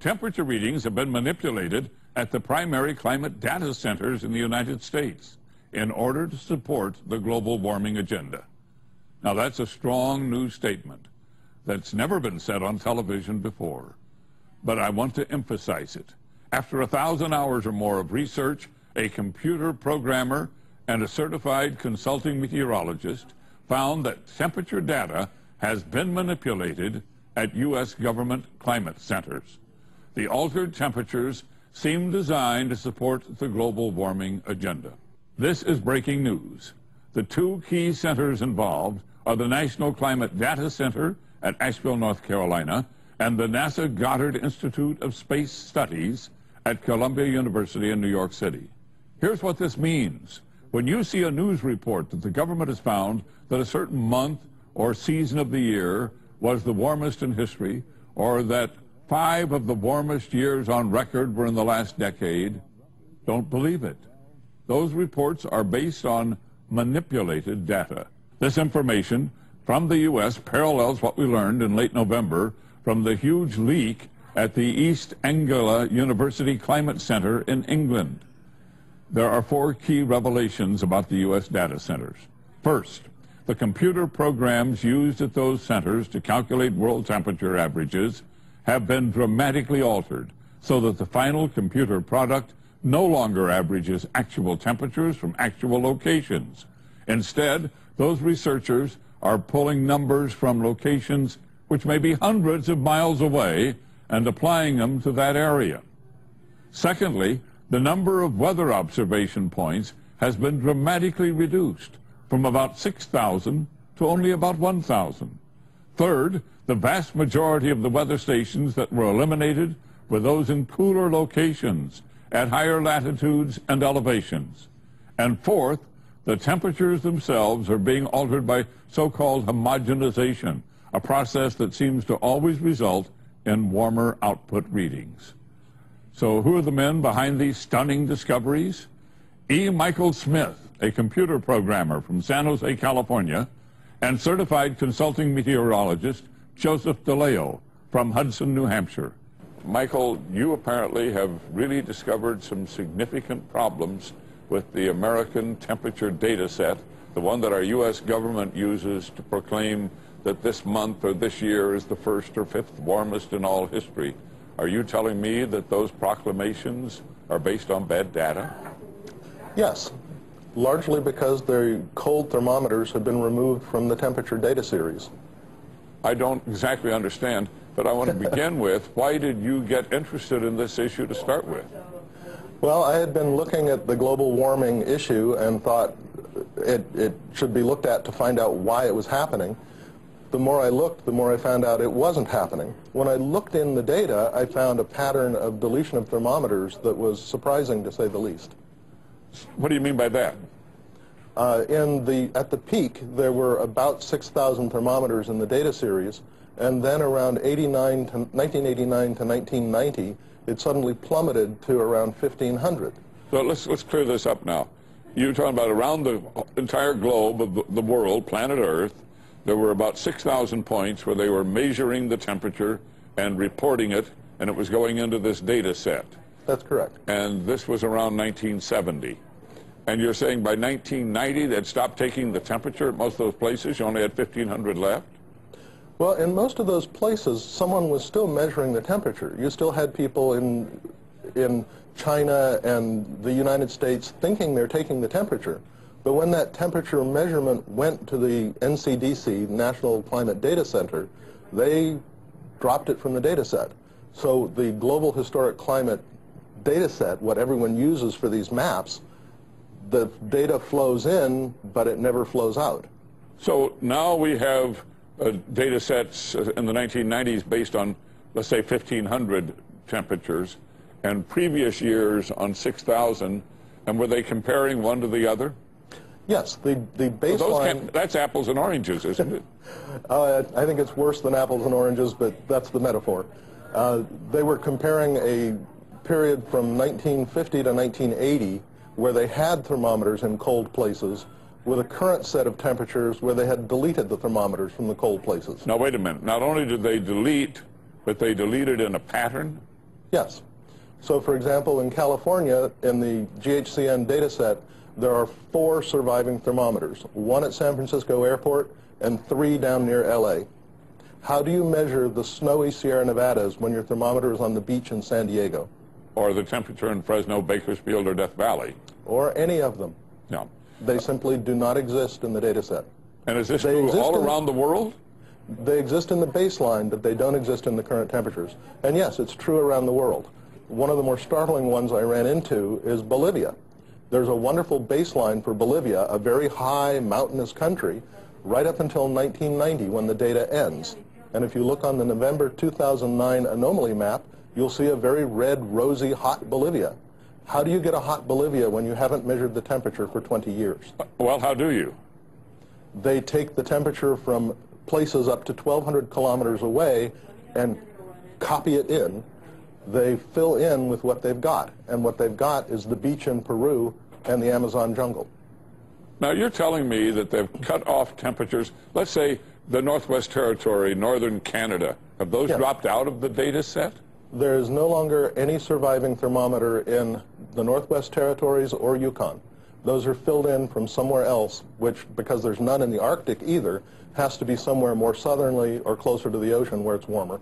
Temperature readings have been manipulated at the primary climate data centers in the United States in order to support the global warming agenda. Now, that's a strong new statement that's never been said on television before, but I want to emphasize it. After 1,000 hours or more of research, a computer programmer and a certified consulting meteorologist found that temperature data has been manipulated at U.S. government climate centers. The altered temperatures seem designed to support the global warming agenda. This is breaking news. The two key centers involved are the National Climate Data Center at Asheville, North Carolina, and the NASA Goddard Institute of Space Studies at Columbia University in New York City. Here's what this means. When you see a news report that the government has found that a certain month or season of the year was the warmest in history, or that 5 of the warmest years on record were in the last decade, don't believe it. Those reports are based on manipulated data. This information from the U.S. parallels what we learned in late November from the huge leak at the East Anglia University Climate Center in England. There are 4 key revelations about the U.S. data centers. First, the computer programs used at those centers to calculate world temperature averages have been dramatically altered so that the final computer product no longer averages actual temperatures from actual locations. Instead, those researchers are pulling numbers from locations which may be hundreds of miles away and applying them to that area. Secondly, the number of weather observation points has been dramatically reduced from about 6,000 to only about 1,000. Third, the vast majority of the weather stations that were eliminated were those in cooler locations at higher latitudes and elevations. And fourth, the temperatures themselves are being altered by so-called homogenization, a process that seems to always result in warmer output readings. So who are the men behind these stunning discoveries? E. Michael Smith, a computer programmer from San Jose, California, and certified consulting meteorologist Joseph DeLeo from Hudson, New Hampshire. Michael, you apparently have really discovered some significant problems with the American temperature data set, the one that our U.S. government uses to proclaim that this month or this year is the 1st or 5th warmest in all history. Are you telling me that those proclamations are based on bad data? Yes, largely because the cold thermometers have been removed from the temperature data series. I don't exactly understand, but I want to begin with, why did you get interested in this issue to start with? Well, I had been looking at the global warming issue and thought it should be looked at to find out why it was happening. The more I looked, the more I found out it wasn't happening. When I looked in the data, I found a pattern of deletion of thermometers that was surprising, to say the least. What do you mean by that? At the peak, there were about 6,000 thermometers in the data series, and then around 1989 to 1990, it suddenly plummeted to around 1,500. So let's clear this up now. You're talking about around the entire globe of the world, planet Earth, there were about 6,000 points where they were measuring the temperature and reporting it, and it was going into this data set. That's correct. And this was around 1970. And you're saying by 1990 they'd stopped taking the temperature at most of those places? You only had 1,500 left? Well, in most of those places, someone was still measuring the temperature. You still had people in China and the United States thinking they're taking the temperature. But when that temperature measurement went to the NCDC, National Climate Data Center, they dropped it from the data set. So the Global Historic Climate data set, what everyone uses for these maps, the data flows in, but it never flows out. So now we have data sets in the 1990s based on, let's say, 1,500 temperatures, and previous years on 6,000, and were they comparing one to the other? Yes, the baseline... That's apples and oranges, isn't it? I think it's worse than apples and oranges, but that's the metaphor. They were comparing a period from 1950 to 1980 where they had thermometers in cold places with a current set of temperatures where they had deleted the thermometers from the cold places. Now, wait a minute. Not only did they delete, but they deleted in a pattern? Yes. So, for example, in California, in the GHCN data set, there are 4 surviving thermometers, 1 at San Francisco Airport and 3 down near LA. How do you measure the snowy Sierra Nevadas when your thermometer is on the beach in San Diego? Or the temperature in Fresno, Bakersfield, or Death Valley? Or any of them. No. They simply do not exist in the data set. And is this true all around the world? They exist in the baseline, but they don't exist in the current temperatures. And yes, it's true around the world. One of the more startling ones I ran into is Bolivia. There's a wonderful baseline for Bolivia, a very high mountainous country, right up until 1990 when the data ends. And if you look on the November 2009 anomaly map, you'll see a very red, rosy, hot Bolivia. How do you get a hot Bolivia when you haven't measured the temperature for 20 years? Well, how do you? They take the temperature from places up to 1,200 kilometers away and copy it in. They fill in with what they've got, and what they've got is the beach in Peru and the Amazon jungle. Now, you're telling me that they've cut off temperatures, let's say the Northwest Territory, northern Canada. Have those dropped out of the data set? There is no longer any surviving thermometer in the Northwest Territories or Yukon. Those are filled in from somewhere else, which, because there's none in the Arctic either, has to be somewhere more southerly or closer to the ocean where it's warmer.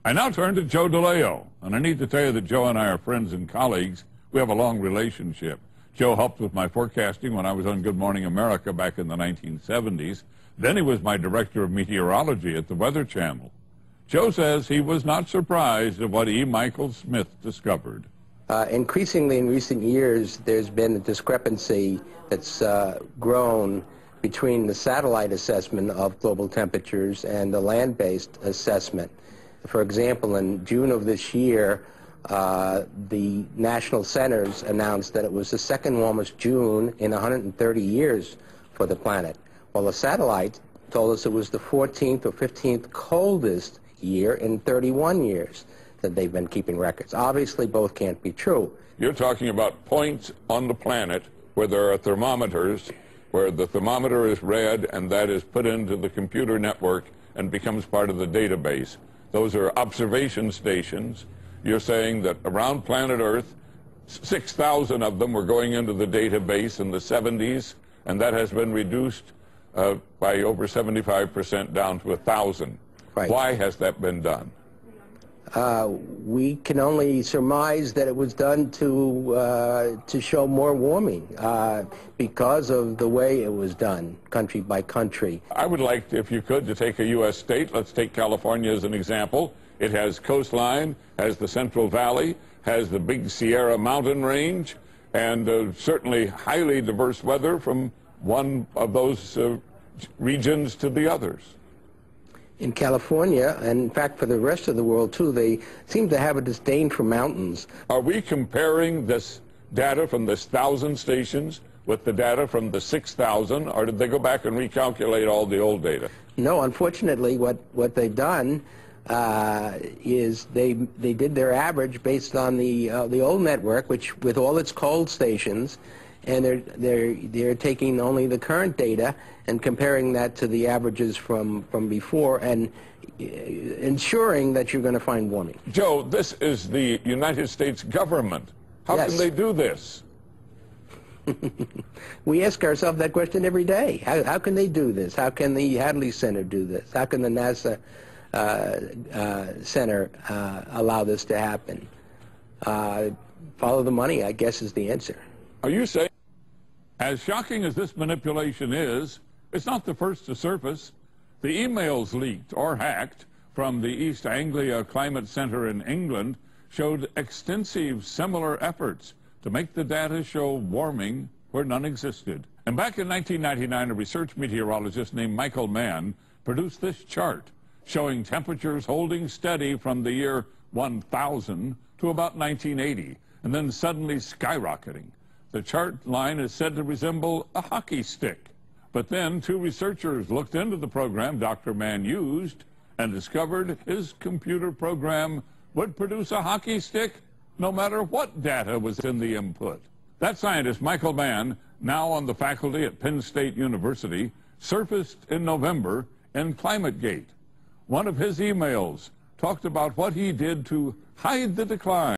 I now turn to Joe DeLeo, and I need to tell you that Joe and I are friends and colleagues. We have a long relationship. Joe helped with my forecasting when I was on Good Morning America back in the 1970s. Then he was my director of meteorology at the Weather Channel. Joe says he was not surprised at what E. Michael Smith discovered. Increasingly in recent years, there's been a discrepancy that's grown between the satellite assessment of global temperatures and the land-based assessment. For example, in June of this year, the national centers announced that it was the second warmest June in 130 years for the planet, while the satellite told us it was the 14th or 15th coldest year in 31 years that they've been keeping records. Obviously, both can't be true. You're talking about points on the planet where there are thermometers, where the thermometer is read and that is put into the computer network and becomes part of the database. Those are observation stations. You're saying that around planet Earth, 6,000 of them were going into the database in the 70s, and that has been reduced by over 75% down to 1,000. Right. Why has that been done? We can only surmise that it was done to show more warming because of the way it was done, country by country. I would like, if you could, to take a U.S. state. Let's take California as an example. It has coastline, has the Central Valley, has the big Sierra mountain range, and certainly highly diverse weather from one of those regions to the others. In California, and in fact for the rest of the world too, they seem to have a disdain for mountains. Are we comparing this data from this 1,000 stations with the data from the 6,000, or did they go back and recalculate all the old data? No, unfortunately, what they've done is they did their average based on the old network, which with all its cold stations, and they're taking only the current data and comparing that to the averages from before and ensuring that you're going to find warming. Joe, this is the United States government. How Yes. can they do this? We ask ourselves that question every day. How can they do this? How can the Hadley Center do this? How can the NASA Center allow this to happen? Follow the money, I guess, is the answer. Are you saying, as shocking as this manipulation is, it's not the first to surface? The emails leaked or hacked from the East Anglia Climate Center in England showed extensive similar efforts to make the data show warming where none existed. And back in 1999, a research meteorologist named Michael Mann produced this chart showing temperatures holding steady from the year 1000 to about 1980, and then suddenly skyrocketing. The chart line is said to resemble a hockey stick. But then 2 researchers looked into the program Dr. Mann used and discovered his computer program would produce a hockey stick no matter what data was in the input. That scientist, Michael Mann, now on the faculty at Penn State University, surfaced in November in Climategate. One of his emails talked about what he did to hide the decline